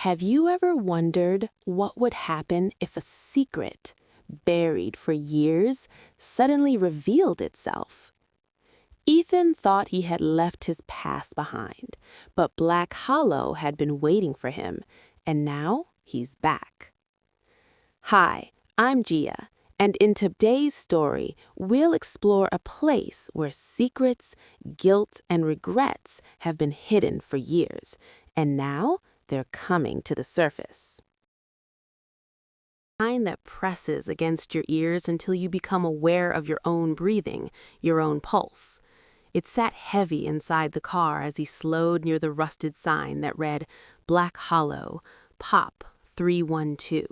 Have you ever wondered what would happen if a secret, buried for years, suddenly revealed itself? Ethan thought he had left his past behind, but Black Hollow had been waiting for him, and now he's back. Hi, I'm Gia, and in today's story, we'll explore a place where secrets, guilt, and regrets have been hidden for years, and now they're coming to the surface. Sign that presses against your ears until you become aware of your own breathing, your own pulse. It sat heavy inside the car as he slowed near the rusted sign that read, Black Hollow, Pop 312.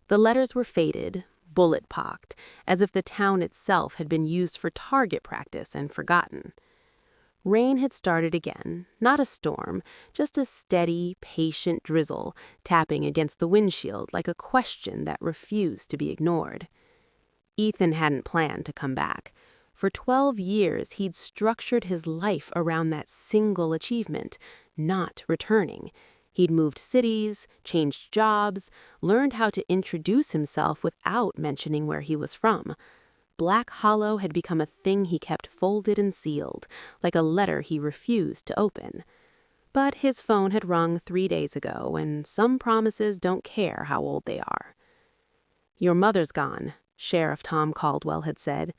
The letters were faded, bullet-pocked, as if the town itself had been used for target practice and forgotten. Rain had started again, not a storm, just a steady, patient drizzle tapping against the windshield like a question that refused to be ignored. Ethan hadn't planned to come back. For 12 years, he'd structured his life around that single achievement, not returning. He'd moved cities, changed jobs, learned how to introduce himself without mentioning where he was from. Black Hollow had become a thing he kept folded and sealed, like a letter he refused to open. But his phone had rung 3 days ago, and some promises don't care how old they are. "Your mother's gone," Sheriff Tom Caldwell had said.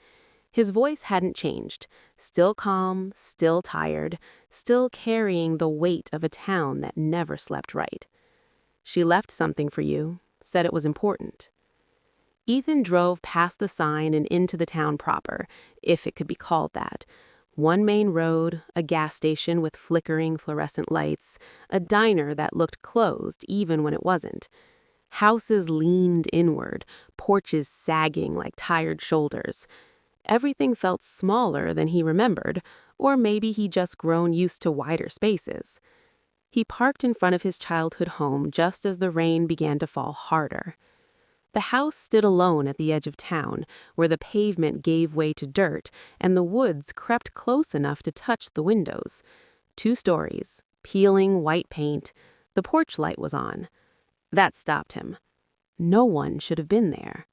His voice hadn't changed, still calm, still tired, still carrying the weight of a town that never slept right. "She left something for you, said it was important." Ethan drove past the sign and into the town proper, if it could be called that. One main road, a gas station with flickering fluorescent lights, a diner that looked closed even when it wasn't. Houses leaned inward, porches sagging like tired shoulders. Everything felt smaller than he remembered, or maybe he'd just grown used to wider spaces. He parked in front of his childhood home just as the rain began to fall harder. The house stood alone at the edge of town, where the pavement gave way to dirt and the woods crept close enough to touch the windows. 2 stories, peeling white paint. The porch light was on. That stopped him. No one should have been there.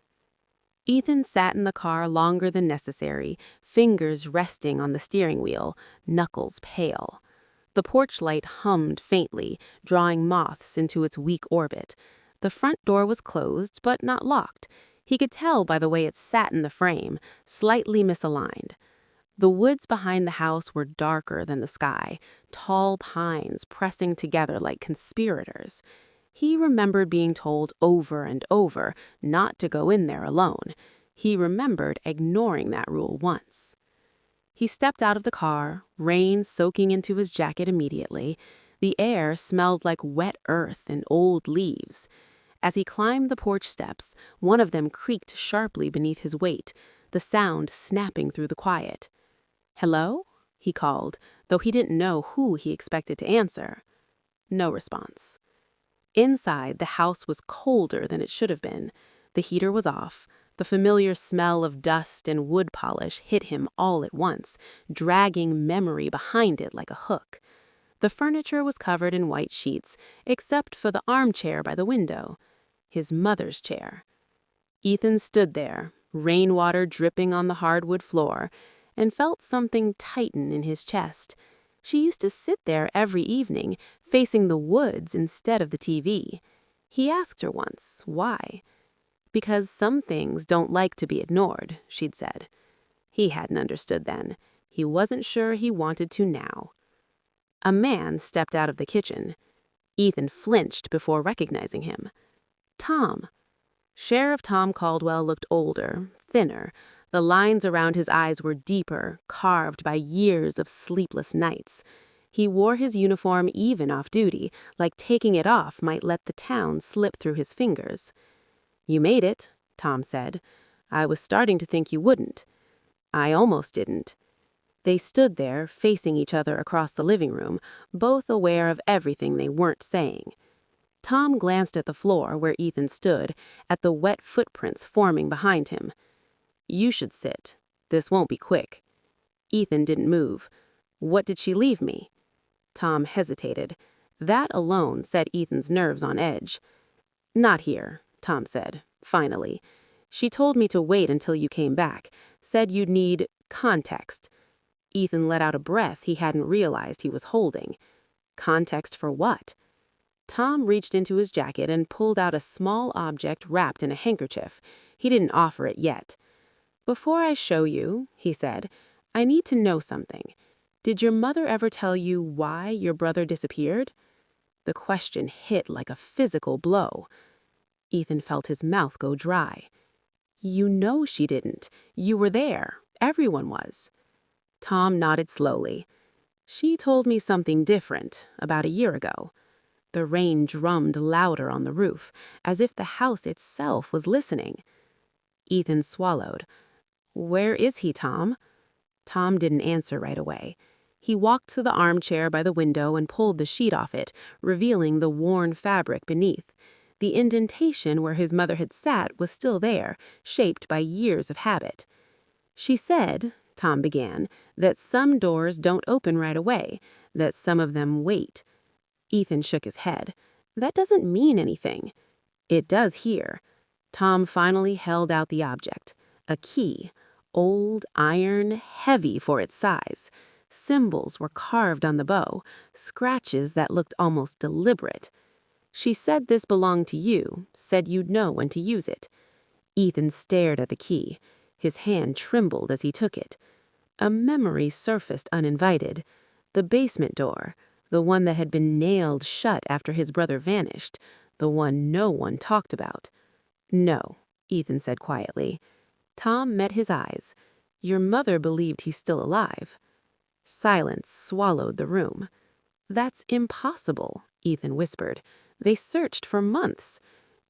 Ethan sat in the car longer than necessary, fingers resting on the steering wheel, knuckles pale. The porch light hummed faintly, drawing moths into its weak orbit. The front door was closed, but not locked. He could tell by the way it sat in the frame, slightly misaligned. The woods behind the house were darker than the sky, tall pines pressing together like conspirators. He remembered being told over and over not to go in there alone. He remembered ignoring that rule once. He stepped out of the car, rain soaking into his jacket immediately. The air smelled like wet earth and old leaves. As he climbed the porch steps, one of them creaked sharply beneath his weight, the sound snapping through the quiet. "Hello?" he called, though he didn't know who he expected to answer. No response. Inside, the house was colder than it should have been. The heater was off. The familiar smell of dust and wood polish hit him all at once, dragging memory behind it like a hook. The furniture was covered in white sheets, except for the armchair by the window. His mother's chair. Ethan stood there, rainwater dripping on the hardwood floor, and felt something tighten in his chest. She used to sit there every evening, facing the woods instead of the TV. He asked her once, why? "Because some things don't like to be ignored," she'd said. He hadn't understood then. He wasn't sure he wanted to now. A man stepped out of the kitchen. Ethan flinched before recognizing him. Tom. Sheriff Tom Caldwell looked older, thinner. The lines around his eyes were deeper, carved by years of sleepless nights. He wore his uniform even off duty, like taking it off might let the town slip through his fingers. "You made it," Tom said. "I was starting to think you wouldn't." "I almost didn't." They stood there, facing each other across the living room, both aware of everything they weren't saying. Tom glanced at the floor where Ethan stood, at the wet footprints forming behind him. "You should sit. This won't be quick." Ethan didn't move. "What did she leave me?" Tom hesitated. That alone set Ethan's nerves on edge. "Not here," Tom said, finally. "She told me to wait until you came back, said you'd need context." Ethan let out a breath he hadn't realized he was holding. Context for what? Tom reached into his jacket and pulled out a small object wrapped in a handkerchief. He didn't offer it yet. "Before I show you," he said, "I need to know something. Did your mother ever tell you why your brother disappeared?" The question hit like a physical blow. Ethan felt his mouth go dry. "You know she didn't. You were there. Everyone was." Tom nodded slowly. "She told me something different about a year ago." The rain drummed louder on the roof, as if the house itself was listening. Ethan swallowed. "Where is he, Tom?" Tom didn't answer right away. He walked to the armchair by the window and pulled the sheet off it, revealing the worn fabric beneath. The indentation where his mother had sat was still there, shaped by years of habit. "She said," Tom began, "that some doors don't open right away, that some of them wait." Ethan shook his head. "That doesn't mean anything." "It does here." Tom finally held out the object. A key. Old, iron, heavy for its size. Symbols were carved on the bow, scratches that looked almost deliberate. "She said this belonged to you, said you'd know when to use it." Ethan stared at the key. His hand trembled as he took it. A memory surfaced uninvited. The basement door. The one that had been nailed shut after his brother vanished. The one no one talked about. "No," Ethan said quietly. Tom met his eyes. "Your mother believed he's still alive." Silence swallowed the room. "That's impossible," Ethan whispered. "They searched for months."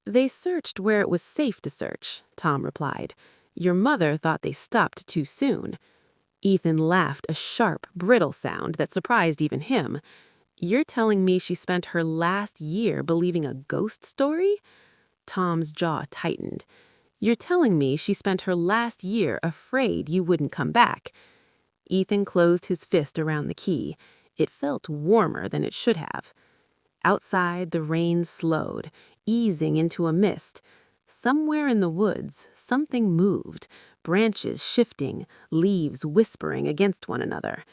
"They searched where it was safe to search," Tom replied. "Your mother thought they stopped too soon." Ethan laughed, a sharp, brittle sound that surprised even him. "You're telling me she spent her last year believing a ghost story?" Tom's jaw tightened. "You're telling me she spent her last year afraid you wouldn't come back." Ethan closed his fist around the key. It felt warmer than it should have. Outside, the rain slowed, easing into a mist. Somewhere in the woods, something moved, branches shifting, leaves whispering against one another.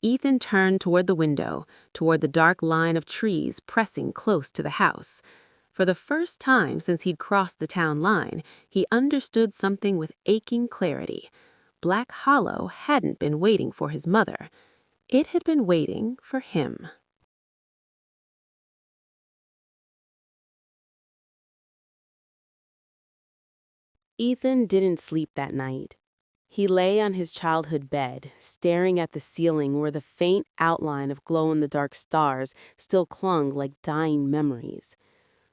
Ethan turned toward the window, toward the dark line of trees pressing close to the house. For the first time since he'd crossed the town line, he understood something with aching clarity. Black Hollow hadn't been waiting for his mother. It had been waiting for him. Ethan didn't sleep that night. He lay on his childhood bed, staring at the ceiling where the faint outline of glow-in-the-dark stars still clung like dying memories.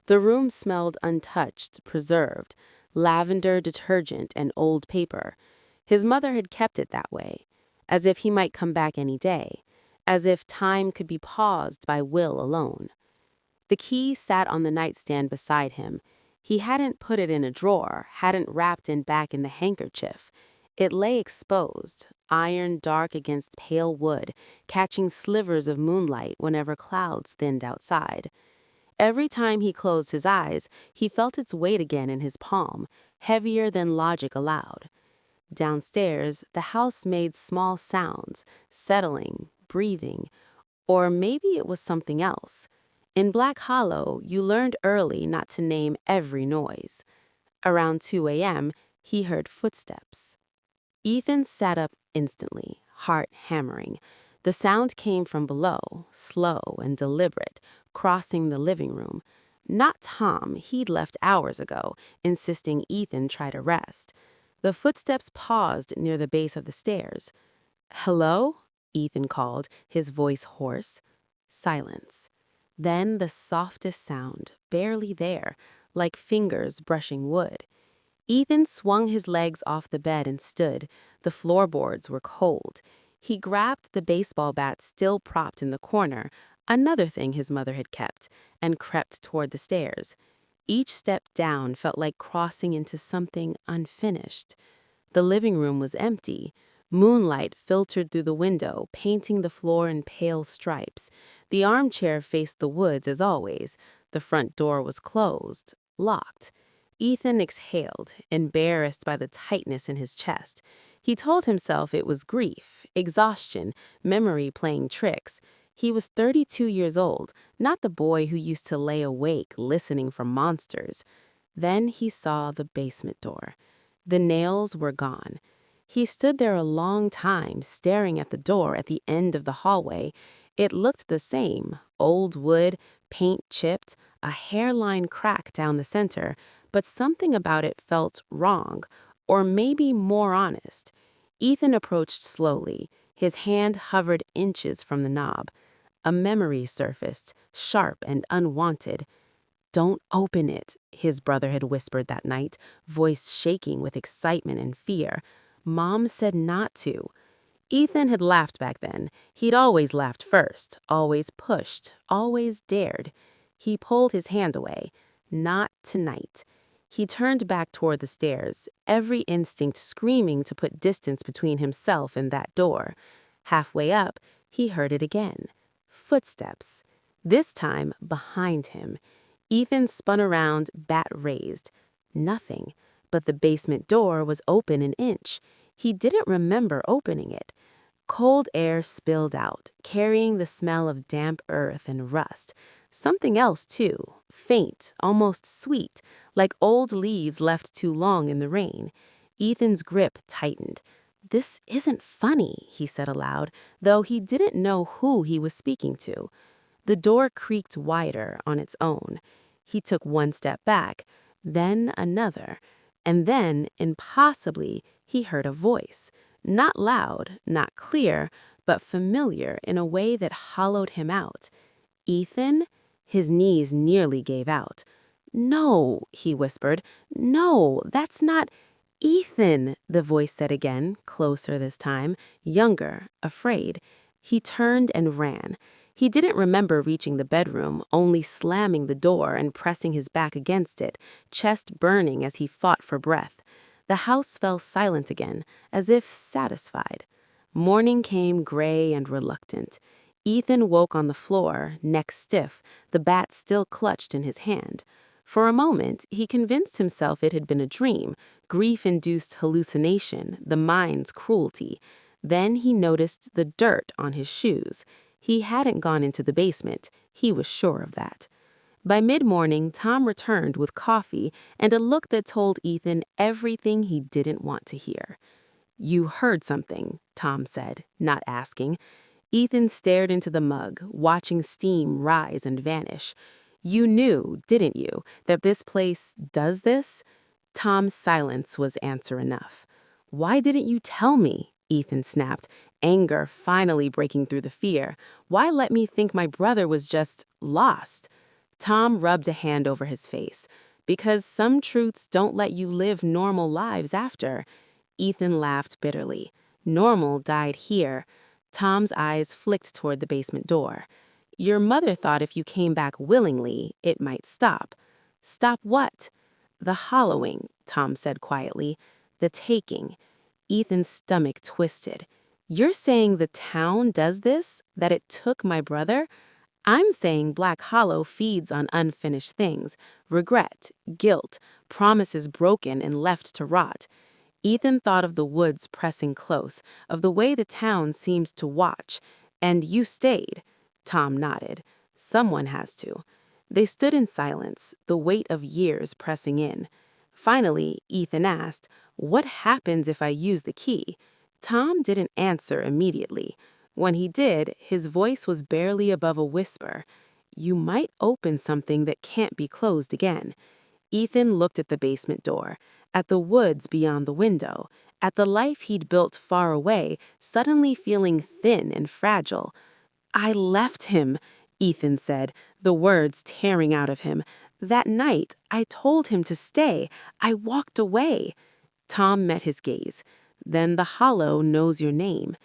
The room smelled untouched, preserved, lavender detergent and old paper. His mother had kept it that way, as if he might come back any day, as if time could be paused by will alone. The key sat on the nightstand beside him. He hadn't put it in a drawer, hadn't wrapped it back in the handkerchief. It lay exposed, iron dark against pale wood, catching slivers of moonlight whenever clouds thinned outside. Every time he closed his eyes, he felt its weight again in his palm, heavier than logic allowed. Downstairs, the house made small sounds, settling, breathing, or maybe it was something else. In Black Hollow, you learned early not to name every noise. Around 2 a.m., he heard footsteps. Ethan sat up instantly, heart hammering. The sound came from below, slow and deliberate, crossing the living room. Not Tom, he'd left hours ago, insisting Ethan try to rest. The footsteps paused near the base of the stairs. "Hello?" Ethan called, his voice hoarse. Silence. Then the softest sound, barely there, like fingers brushing wood. Ethan swung his legs off the bed and stood. The floorboards were cold. He grabbed the baseball bat still propped in the corner, another thing his mother had kept, and crept toward the stairs. Each step down felt like crossing into something unfinished. The living room was empty. Moonlight filtered through the window, painting the floor in pale stripes. The armchair faced the woods as always. The front door was closed, locked. Ethan exhaled, embarrassed by the tightness in his chest. He told himself it was grief, exhaustion, memory playing tricks. He was 32 years old, not the boy who used to lay awake listening for monsters. Then he saw the basement door. The nails were gone. He stood there a long time, staring at the door at the end of the hallway. It looked the same, old wood, paint chipped, a hairline crack down the center, but something about it felt wrong, or maybe more honest. Ethan approached slowly. His hand hovered inches from the knob. A memory surfaced, sharp and unwanted. "Don't open it," his brother had whispered that night, voice shaking with excitement and fear. Mom said not to. Ethan had laughed back then. He'd always laughed first, always pushed, always dared. He pulled his hand away. Not tonight. He turned back toward the stairs, every instinct screaming to put distance between himself and that door. Halfway up, he heard it again. Footsteps. This time, behind him. Ethan spun around, bat raised. Nothing. But the basement door was open an inch. He didn't remember opening it. Cold air spilled out, carrying the smell of damp earth and rust. Something else, too, faint, almost sweet, like old leaves left too long in the rain. Ethan's grip tightened. "This isn't funny," he said aloud, though he didn't know who he was speaking to. The door creaked wider on its own. He took one step back, then another, and then, impossibly, he heard a voice. Not loud, not clear, but familiar in a way that hollowed him out. "Ethan?" His knees nearly gave out. "No," he whispered. "No, that's not—" "Ethan," the voice said again, closer this time, younger, afraid. He turned and ran. He didn't remember reaching the bedroom, only slamming the door and pressing his back against it, chest burning as he fought for breath. The house fell silent again, as if satisfied. Morning came gray and reluctant. Ethan woke on the floor, neck stiff, the bat still clutched in his hand. For a moment, he convinced himself it had been a dream, grief-induced hallucination, the mind's cruelty. Then he noticed the dirt on his shoes. He hadn't gone into the basement. He was sure of that. By mid-morning, Tom returned with coffee and a look that told Ethan everything he didn't want to hear. "You heard something," Tom said, not asking. Ethan stared into the mug, watching steam rise and vanish. "You knew, didn't you, that this place does this?" Tom's silence was answer enough. "Why didn't you tell me?" Ethan snapped, anger finally breaking through the fear. "Why let me think my brother was just lost?" Tom rubbed a hand over his face. "Because some truths don't let you live normal lives after." Ethan laughed bitterly. Normal died here. Tom's eyes flicked toward the basement door. "Your mother thought if you came back willingly, it might stop." "Stop what?" "The hollowing," Tom said quietly. "The taking." Ethan's stomach twisted. "You're saying the town does this? That it took my brother?" "I'm saying Black Hollow feeds on unfinished things, regret, guilt, promises broken and left to rot." Ethan thought of the woods pressing close, of the way the town seemed to watch. "And you stayed." Tom nodded. "Someone has to." They stood in silence, the weight of years pressing in. Finally, Ethan asked, "What happens if I use the key?" Tom didn't answer immediately. When he did, his voice was barely above a whisper. "You might open something that can't be closed again." Ethan looked at the basement door, at the woods beyond the window, at the life he'd built far away, suddenly feeling thin and fragile. "I left him," Ethan said, the words tearing out of him. "That night, I told him to stay. I walked away." Tom met his gaze. "Then the Hollow knows your name."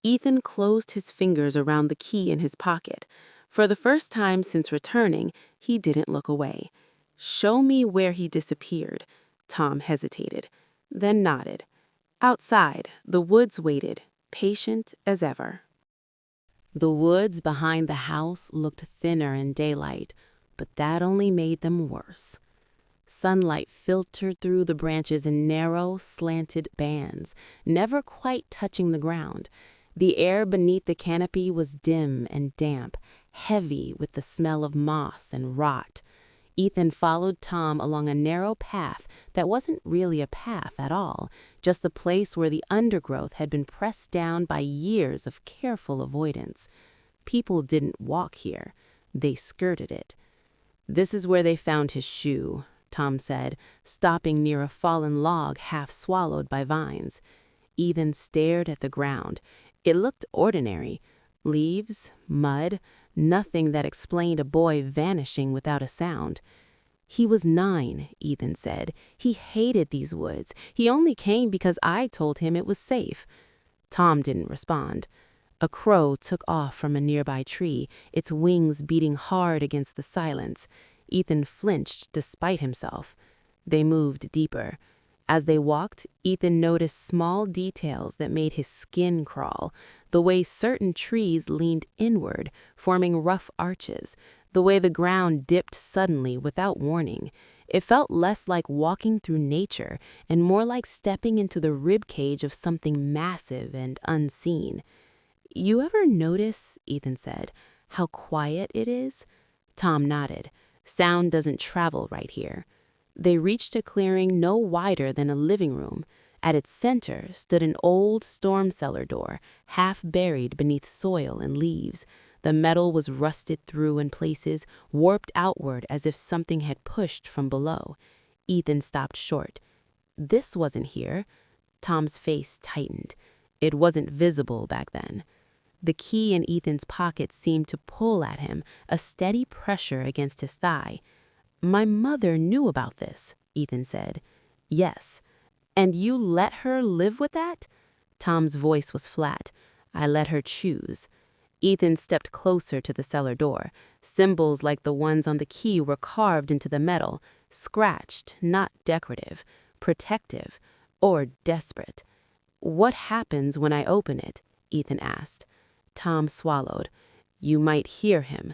Ethan closed his fingers around the key in his pocket. For the first time since returning, he didn't look away. "Show me where he disappeared." Tom hesitated, then nodded. Outside, the woods waited, patient as ever. The woods behind the house looked thinner in daylight, but that only made them worse. Sunlight filtered through the branches in narrow, slanted bands, never quite touching the ground. The air beneath the canopy was dim and damp, heavy with the smell of moss and rot. Ethan followed Tom along a narrow path that wasn't really a path at all, just a place where the undergrowth had been pressed down by years of careful avoidance. People didn't walk here. They skirted it. "This is where they found his shoe," Tom said, stopping near a fallen log half swallowed by vines. Ethan stared at the ground. It looked ordinary. Leaves, mud, nothing that explained a boy vanishing without a sound. "He was 9, Ethan said. He hated these woods. He only came because I told him it was safe." Tom didn't respond. A crow took off from a nearby tree, its wings beating hard against the silence. Ethan flinched despite himself. They moved deeper. As they walked, Ethan noticed small details that made his skin crawl. The way certain trees leaned inward, forming rough arches. The way the ground dipped suddenly without warning. It felt less like walking through nature and more like stepping into the ribcage of something massive and unseen. "You ever notice," Ethan said, "how quiet it is?" Tom nodded. "Sound doesn't travel right here." They reached a clearing no wider than a living room. At its center stood an old storm cellar door, half buried beneath soil and leaves. The metal was rusted through in places, warped outward as if something had pushed from below. Ethan stopped short. "This wasn't here." Tom's face tightened. It wasn't visible back then. The key in Ethan's pocket seemed to pull at him, a steady pressure against his thigh. "My mother knew about this," Ethan said. "Yes." "And you let her live with that?" Tom's voice was flat. "I let her choose." Ethan stepped closer to the cellar door. Symbols like the ones on the key were carved into the metal, scratched, not decorative, protective, or desperate. "What happens when I open it?" Ethan asked. Tom swallowed. "You might hear him."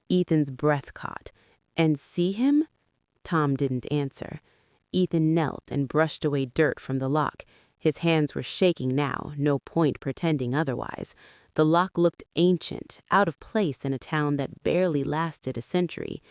Ethan's breath caught. "And see him?" Tom didn't answer. Ethan knelt and brushed away dirt from the lock. His hands were shaking now, no point pretending otherwise. The lock looked ancient, out of place in a town that barely lasted a century.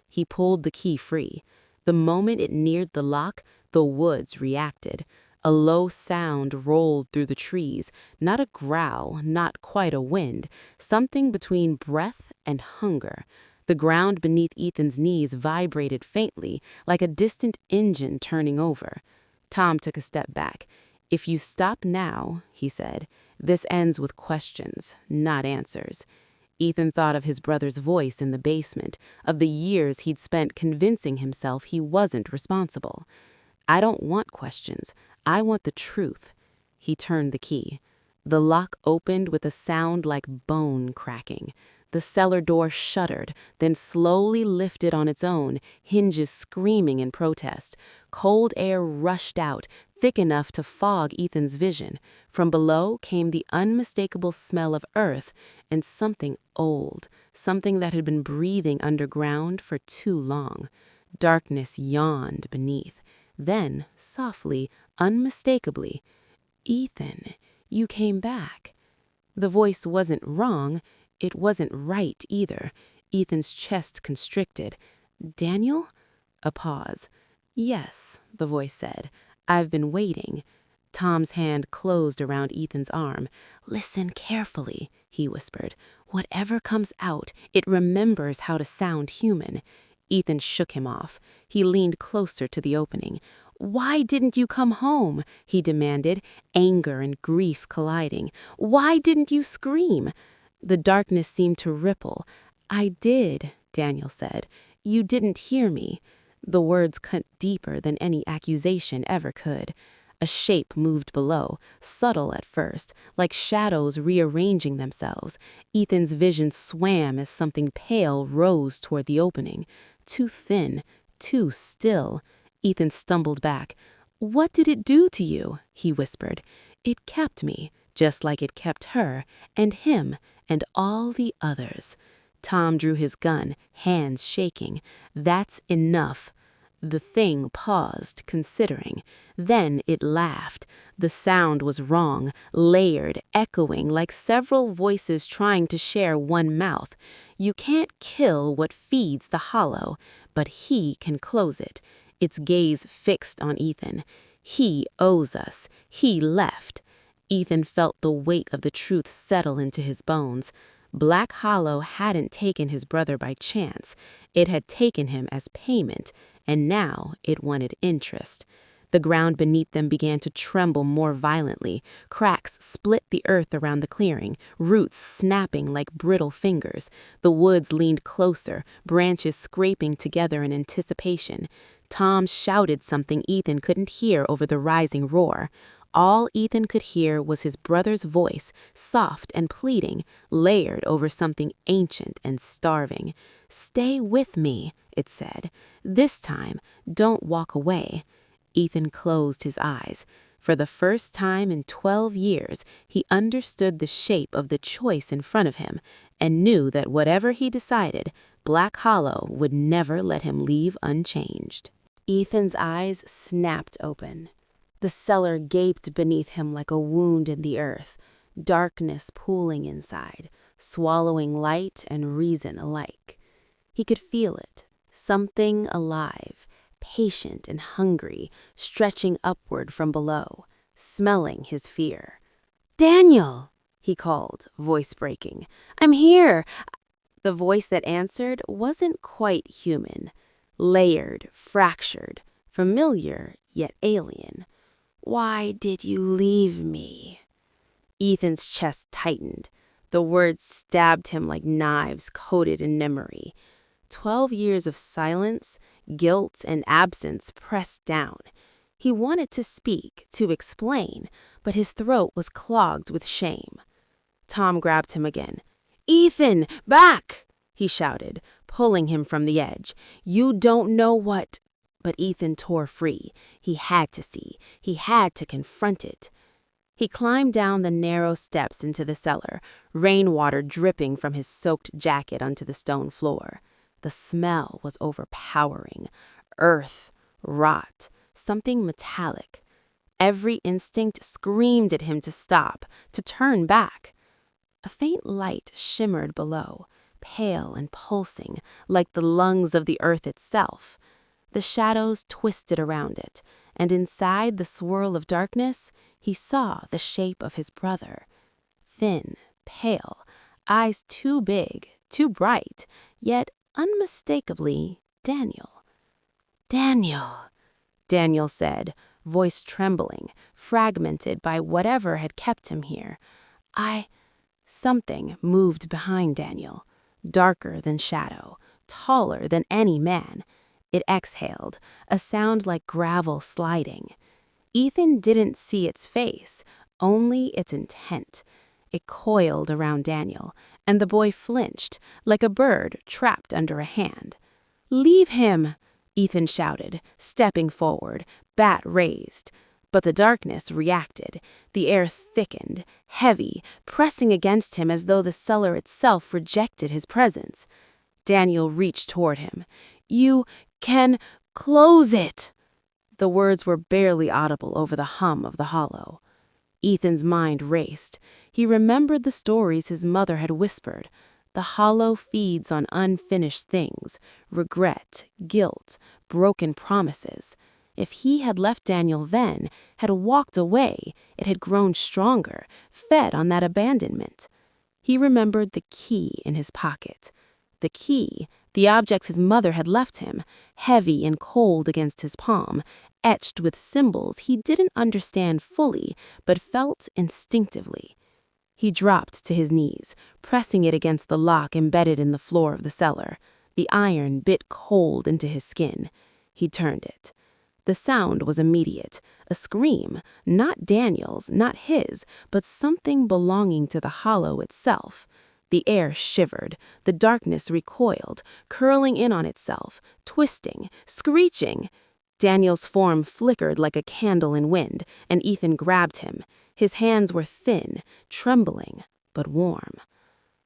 He pulled the key free. The moment it neared the lock, the woods reacted. A low sound rolled through the trees, not a growl, not quite a wind, something between breath and hunger. The ground beneath Ethan's knees vibrated faintly, like a distant engine turning over. Tom took a step back. "If you stop now," he said, "this ends with questions, not answers." Ethan thought of his brother's voice in the basement, of the years he'd spent convincing himself he wasn't responsible. "I don't want questions. I want the truth." He turned the key. The lock opened with a sound like bone cracking. The cellar door shuddered, then slowly lifted on its own, hinges screaming in protest. Cold air rushed out, thick enough to fog Ethan's vision. From below came the unmistakable smell of earth and something old, something that had been breathing underground for too long. Darkness yawned beneath. Then, softly, unmistakably, "Ethan, you came back." The voice wasn't wrong. It wasn't right either. Ethan's chest constricted. "Daniel?" A pause. "Yes," the voice said. "I've been waiting." Tom's hand closed around Ethan's arm. "Listen carefully," he whispered. "Whatever comes out, it remembers how to sound human." Ethan shook him off. He leaned closer to the opening. "Why didn't you come home?" he demanded, anger and grief colliding. "Why didn't you scream?" The darkness seemed to ripple. "I did," Daniel said. "You didn't hear me." The words cut deeper than any accusation ever could. A shape moved below, subtle at first, like shadows rearranging themselves. Ethan's vision swam as something pale rose toward the opening. Too thin, too still. Ethan stumbled back. "What did it do to you?" he whispered. "It kept me," just like it kept her and him and all the others. Tom drew his gun, hands shaking. That's enough. The thing paused, considering. Then it laughed. The sound was wrong, layered, echoing like several voices trying to share one mouth. You can't kill what feeds the hollow, but he can close it. Its gaze fixed on Ethan. He owes us. He left. Ethan felt the weight of the truth settle into his bones. Black Hollow hadn't taken his brother by chance. It had taken him as payment, and now it wanted interest. The ground beneath them began to tremble more violently. Cracks split the earth around the clearing, roots snapping like brittle fingers. The woods leaned closer, branches scraping together in anticipation. Tom shouted something Ethan couldn't hear over the rising roar. All Ethan could hear was his brother's voice, soft and pleading, layered over something ancient and starving. "Stay with me," it said. "This time, don't walk away." Ethan closed his eyes. For the first time in 12 years, he understood the shape of the choice in front of him and knew that whatever he decided, Black Hollow would never let him leave unchanged. Ethan's eyes snapped open. The cellar gaped beneath him like a wound in the earth, darkness pooling inside, swallowing light and reason alike. He could feel it, something alive, patient and hungry, stretching upward from below, smelling his fear. "Daniel!" he called, voice breaking. "I'm here!" The voice that answered wasn't quite human. Layered, fractured, familiar yet alien. "Why did you leave me?" Ethan's chest tightened. The words stabbed him like knives coated in memory. 12 years of silence, guilt, and absence pressed down. He wanted to speak, to explain, but his throat was clogged with shame. Tom grabbed him again. "Ethan, back!" he shouted, pulling him from the edge. "You don't know what—" But Ethan tore free. He had to see. He had to confront it. He climbed down the narrow steps into the cellar, rainwater dripping from his soaked jacket onto the stone floor. The smell was overpowering. Earth, rot, something metallic. Every instinct screamed at him to stop, to turn back. A faint light shimmered below, pale and pulsing, like the lungs of the earth itself. The shadows twisted around it, and inside the swirl of darkness, he saw the shape of his brother. Thin, pale, eyes too big, too bright, yet unmistakably Daniel. "Daniel," Daniel said, voice trembling, fragmented by whatever had kept him here. Something moved behind Daniel, darker than shadow, taller than any man. It exhaled, a sound like gravel sliding. Ethan didn't see its face, only its intent. It coiled around Daniel, and the boy flinched, like a bird trapped under a hand. "Leave him!" Ethan shouted, stepping forward, bat raised. But the darkness reacted. The air thickened, heavy, pressing against him as though the cellar itself rejected his presence. Daniel reached toward him. "You can close it!" The words were barely audible over the hum of the hollow. Ethan's mind raced. He remembered the stories his mother had whispered. The hollow feeds on unfinished things, regret, guilt, broken promises. If he had left Daniel then, had walked away, it had grown stronger, fed on that abandonment. He remembered the key in his pocket. The key, the object his mother had left him, heavy and cold against his palm, etched with symbols he didn't understand fully, but felt instinctively. He dropped to his knees, pressing it against the lock embedded in the floor of the cellar. The iron bit cold into his skin. He turned it. The sound was immediate, a scream, not Daniel's, not his, but something belonging to the hollow itself. The air shivered, the darkness recoiled, curling in on itself, twisting, screeching. Daniel's form flickered like a candle in wind, and Ethan grabbed him. His hands were thin, trembling, but warm.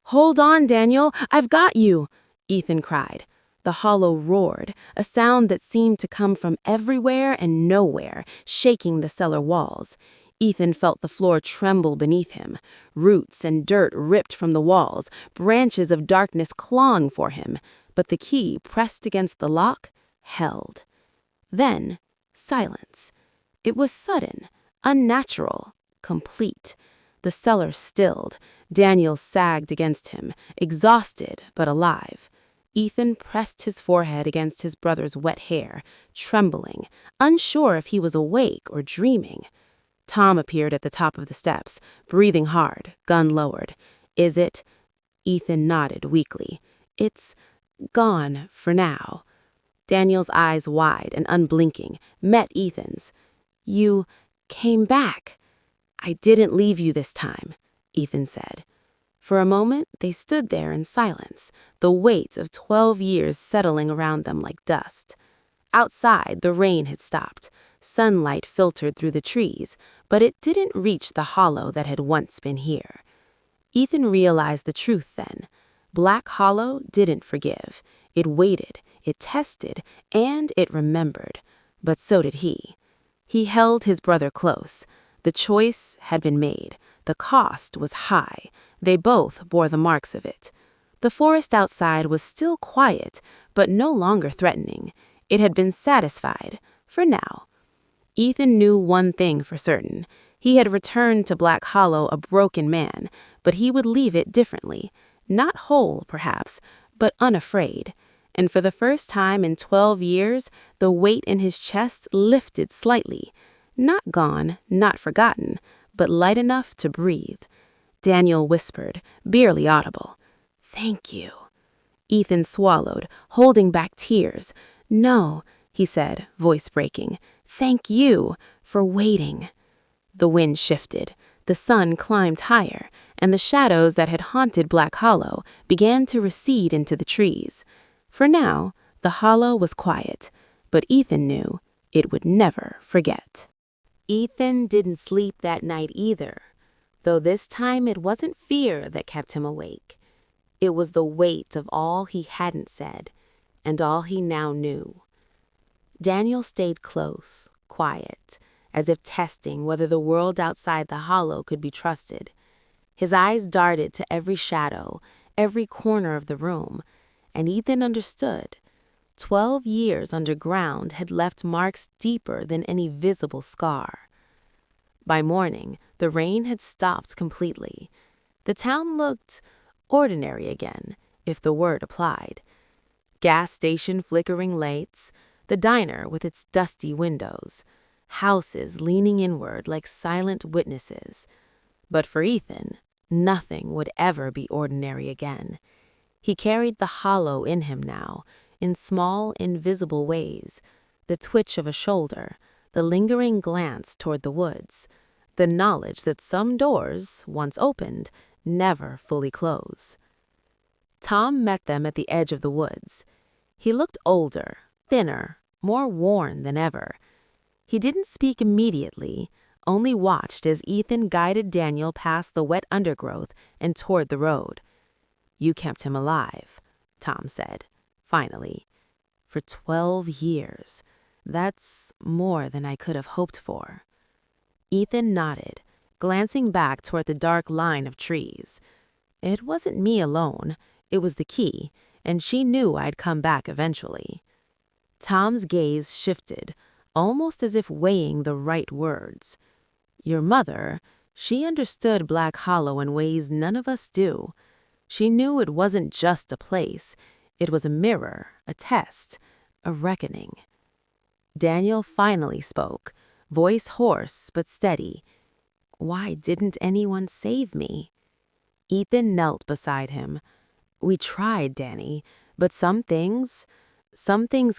"Hold on, Daniel, I've got you!" Ethan cried. The hollow roared, a sound that seemed to come from everywhere and nowhere, shaking the cellar walls. Ethan felt the floor tremble beneath him. Roots and dirt ripped from the walls, branches of darkness clawing for him, but the key, pressed against the lock, held. Then, silence. It was sudden, unnatural, complete. The cellar stilled. Daniel sagged against him, exhausted but alive. Ethan pressed his forehead against his brother's wet hair, trembling, unsure if he was awake or dreaming. Tom appeared at the top of the steps, breathing hard, gun lowered. "Is it?" Ethan nodded weakly. "It's gone for now." Daniel's eyes, wide and unblinking, met Ethan's. "You came back." "I didn't leave you this time," Ethan said. For a moment, they stood there in silence, the weight of 12 years settling around them like dust. Outside, the rain had stopped. Sunlight filtered through the trees, but it didn't reach the hollow that had once been here. Ethan realized the truth then. Black Hollow didn't forgive. It waited, it tested, and it remembered. But so did he. He held his brother close. The choice had been made. The cost was high. They both bore the marks of it. The forest outside was still quiet, but no longer threatening. It had been satisfied, for now. Ethan knew one thing for certain. He had returned to Black Hollow a broken man, but he would leave it differently. Not whole, perhaps, but unafraid. And for the first time in 12 years, the weight in his chest lifted slightly. Not gone, not forgotten, but light enough to breathe. Daniel whispered, barely audible, "Thank you." Ethan swallowed, holding back tears. "No," he said, voice breaking. "Thank you for waiting." The wind shifted. The sun climbed higher, and the shadows that had haunted Black Hollow began to recede into the trees. For now, the hollow was quiet, but Ethan knew it would never forget. Ethan didn't sleep that night either, though this time it wasn't fear that kept him awake. It was the weight of all he hadn't said, and all he now knew. Daniel stayed close, quiet, as if testing whether the world outside the hollow could be trusted. His eyes darted to every shadow, every corner of the room, and Ethan understood. 12 years underground had left marks deeper than any visible scar. By morning, the rain had stopped completely. The town looked ordinary again, if the word applied. Gas station flickering lights, the diner with its dusty windows, houses leaning inward like silent witnesses. But for Ethan, nothing would ever be ordinary again. He carried the hollow in him now, in small, invisible ways, the twitch of a shoulder, the lingering glance toward the woods, the knowledge that some doors, once opened, never fully close. Tom met them at the edge of the woods. He looked older, thinner, more worn than ever. He didn't speak immediately, only watched as Ethan guided Daniel past the wet undergrowth and toward the road. "You kept him alive," Tom said, finally. "For 12 years. That's more than I could have hoped for." Ethan nodded, glancing back toward the dark line of trees. "It wasn't me alone. It was the key, and she knew I'd come back eventually." Tom's gaze shifted, almost as if weighing the right words. "Your mother, she understood Black Hollow in ways none of us do. She knew it wasn't just a place. It was a mirror, a test, a reckoning." Daniel finally spoke, voice hoarse but steady. "Why didn't anyone save me?" Ethan knelt beside him. "We tried, Danny, but some things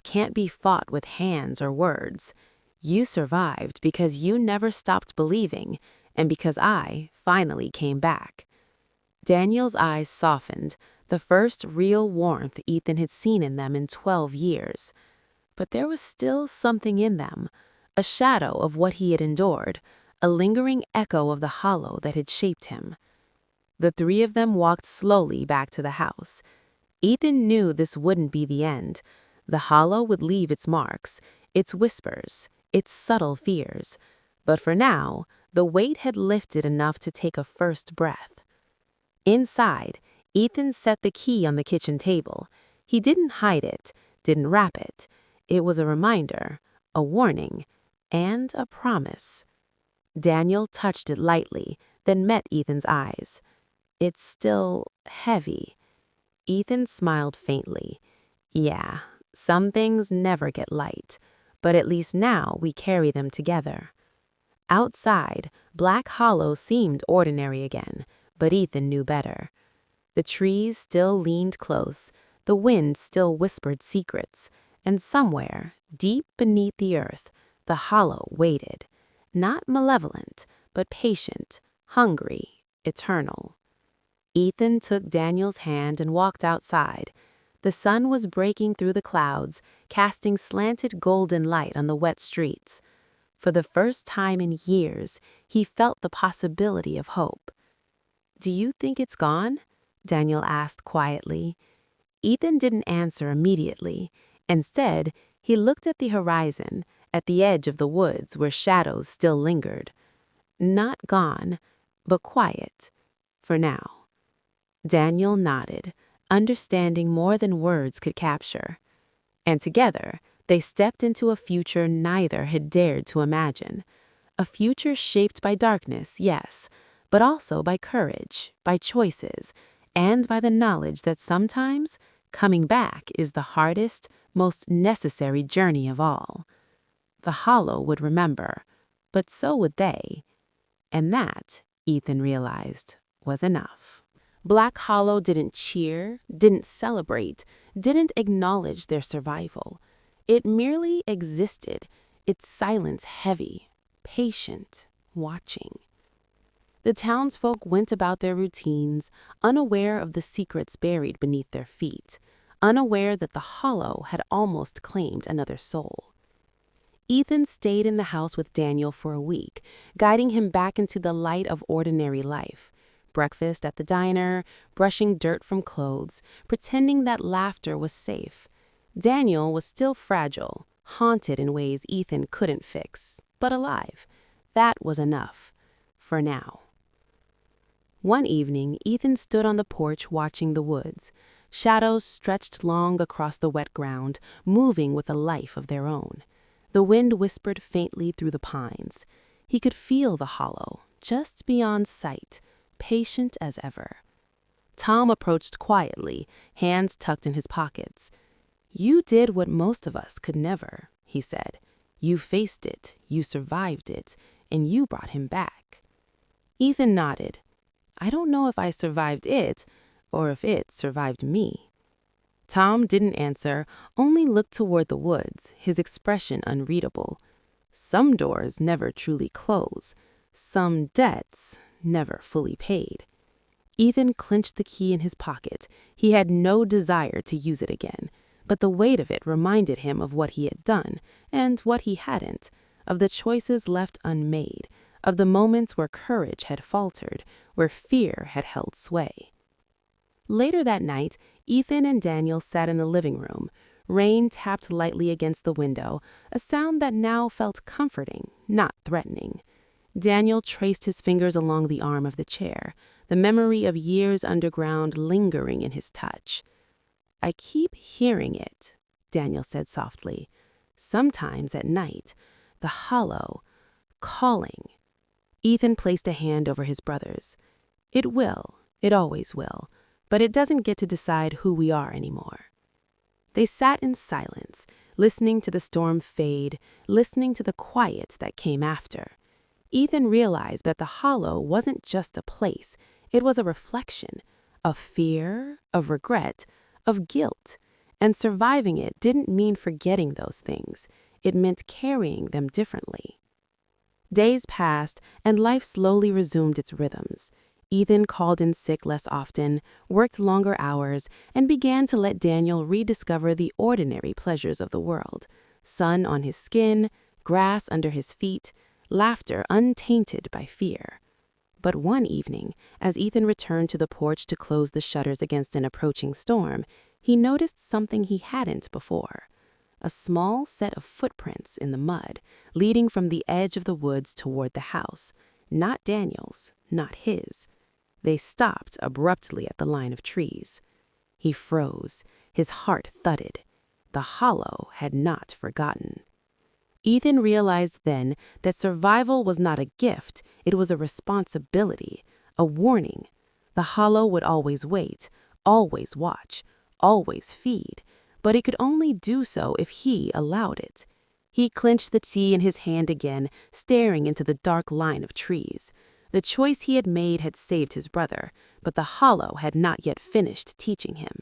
can't be fought with hands or words. You survived because you never stopped believing, and because I finally came back." Daniel's eyes softened, the first real warmth Ethan had seen in them in 12 years. but there was still something in them, a shadow of what he had endured, a lingering echo of the hollow that had shaped him. The three of them walked slowly back to the house. Ethan knew this wouldn't be the end. The hollow would leave its marks, its whispers, its subtle fears. But for now, the weight had lifted enough to take a first breath. Inside, Ethan set the key on the kitchen table. He didn't hide it, didn't wrap it. It was a reminder, a warning, and a promise. Daniel touched it lightly, then met Ethan's eyes. It's still heavy. Ethan smiled faintly. Yeah, some things never get light, but at least now we carry them together. Outside, Black Hollow seemed ordinary again, but Ethan knew better. The trees still leaned close, the wind still whispered secrets, and somewhere, deep beneath the earth, the hollow waited. Not malevolent, but patient, hungry, eternal. Ethan took Daniel's hand and walked outside. The sun was breaking through the clouds, casting slanted golden light on the wet streets. For the first time in years, he felt the possibility of hope. "Do you think it's gone?" Daniel asked quietly. Ethan didn't answer immediately. Instead, he looked at the horizon, at the edge of the woods where shadows still lingered. Not gone, but quiet. For now. Daniel nodded, understanding more than words could capture. And together, they stepped into a future neither had dared to imagine. A future shaped by darkness, yes, but also by courage, by choices, and by the knowledge that sometimes coming back is the hardest, most necessary journey of all. The hollow would remember, but so would they. And that, Ethan realized, was enough. Black Hollow didn't cheer, didn't celebrate, didn't acknowledge their survival. It merely existed, its silence heavy, patient, watching. The townsfolk went about their routines, unaware of the secrets buried beneath their feet, unaware that the hollow had almost claimed another soul. Ethan stayed in the house with Daniel for a week, guiding him back into the light of ordinary life. Breakfast at the diner, brushing dirt from clothes, pretending that laughter was safe. Daniel was still fragile, haunted in ways Ethan couldn't fix, but alive. That was enough. For now. One evening, Ethan stood on the porch watching the woods. Shadows stretched long across the wet ground, moving with a life of their own. The wind whispered faintly through the pines. He could feel the hollow, just beyond sight, patient as ever. Tom approached quietly, hands tucked in his pockets. "You did what most of us could never," he said. "You faced it, you survived it, and you brought him back." Ethan nodded. "I don't know if I survived it, or if it survived me." Tom didn't answer, only looked toward the woods, his expression unreadable. Some doors never truly close. Some debts never fully paid. Ethan clenched the key in his pocket. He had no desire to use it again, but the weight of it reminded him of what he had done, and what he hadn't, of the choices left unmade, of the moments where courage had faltered, where fear had held sway. Later that night, Ethan and Daniel sat in the living room. Rain tapped lightly against the window, a sound that now felt comforting, not threatening. Daniel traced his fingers along the arm of the chair, the memory of years underground lingering in his touch. "I keep hearing it," Daniel said softly. "Sometimes at night, the hollow, calling." Ethan placed a hand over his brother's. "It always will, but it doesn't get to decide who we are anymore." They sat in silence, listening to the storm fade, listening to the quiet that came after. Ethan realized that the hollow wasn't just a place, it was a reflection of fear, of regret, of guilt, and surviving it didn't mean forgetting those things, it meant carrying them differently. Days passed, and life slowly resumed its rhythms. Ethan called in sick less often, worked longer hours, and began to let Daniel rediscover the ordinary pleasures of the world. sun on his skin, grass under his feet, laughter untainted by fear. But one evening, as Ethan returned to the porch to close the shutters against an approaching storm, he noticed something he hadn't before. A small set of footprints in the mud, leading from the edge of the woods toward the house. Not Daniel's, not his. They stopped abruptly at the line of trees. He froze, his heart thudded. The hollow had not forgotten. Ethan realized then that survival was not a gift, it was a responsibility, a warning. The hollow would always wait, always watch, always feed, but it could only do so if he allowed it. He clenched the tea in his hand again, staring into the dark line of trees. The choice he had made had saved his brother, but the hollow had not yet finished teaching him.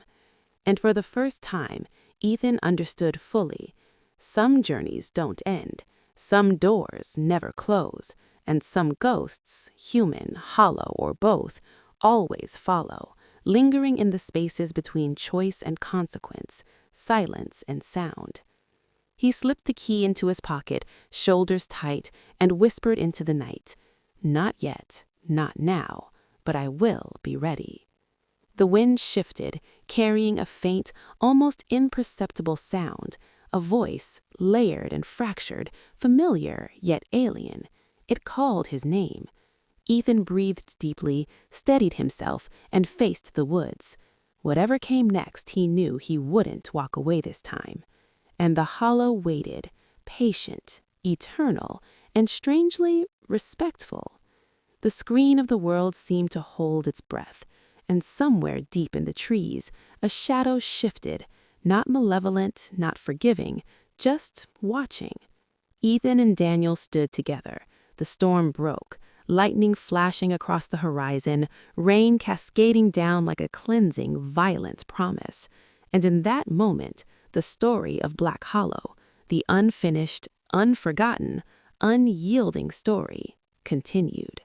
And for the first time, Ethan understood fully. Some journeys don't end, some doors never close, and some ghosts, human, hollow, or both, always follow, lingering in the spaces between choice and consequence, silence and sound. He slipped the key into his pocket, shoulders tight, and whispered into the night, "Not yet, not now, but I will be ready." The wind shifted, carrying a faint, almost imperceptible sound, a voice, layered and fractured, familiar yet alien. It called his name. Ethan breathed deeply, steadied himself, and faced the woods. Whatever came next, he knew he wouldn't walk away this time. And the hollow waited, patient, eternal, and strangely respectful. The screen of the world seemed to hold its breath, and somewhere deep in the trees, a shadow shifted, not malevolent, not forgiving, just watching. Ethan and Daniel stood together. The storm broke, lightning flashing across the horizon, rain cascading down like a cleansing, violent promise. And in that moment, the story of Black Hollow, the unfinished, unforgotten, unyielding story, continued.